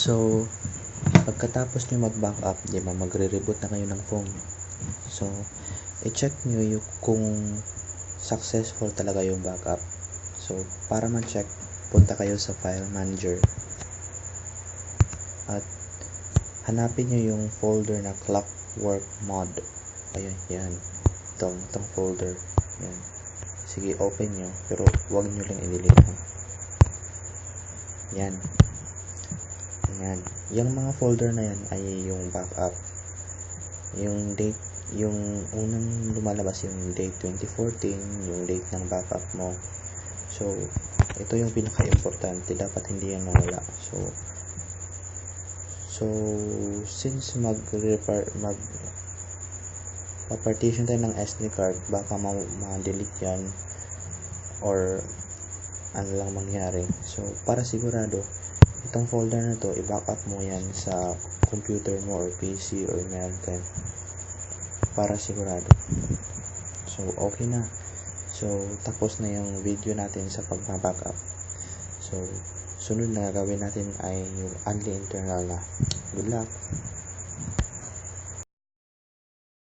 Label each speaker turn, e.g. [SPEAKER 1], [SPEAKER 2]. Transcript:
[SPEAKER 1] So, pagkatapos nyo mag-backup, di ba, magre-reboot na kayo ng phone. So, i-check nyo yung kung successful talaga yung backup. So, para ma-check, punta kayo sa file manager at hanapin nyo yung folder na Clockwork Mod. Ayan, yan. Itong folder. Yan. Sige, open nyo. Pero huwag nyo lang i-delete. Yan. Yan. Yung mga folder na yan ay yung backup. Yung date, yung unang lumalabas yung date 2014, yung date ng backup mo. So, ito yung pinaka-importante. Dapat hindi yan mawala. So since pa-partition tayo ng SD card, baka ma-delete yan or ano lang mangyari. So, para sigurado, itong folder na to, i-backup mo yan sa computer mo or PC or meron ka para sigurado. So, okay na. So, tapos na yung video natin sa pag-backup. So, sunod na gagawin natin ay yung only internal na. Good luck!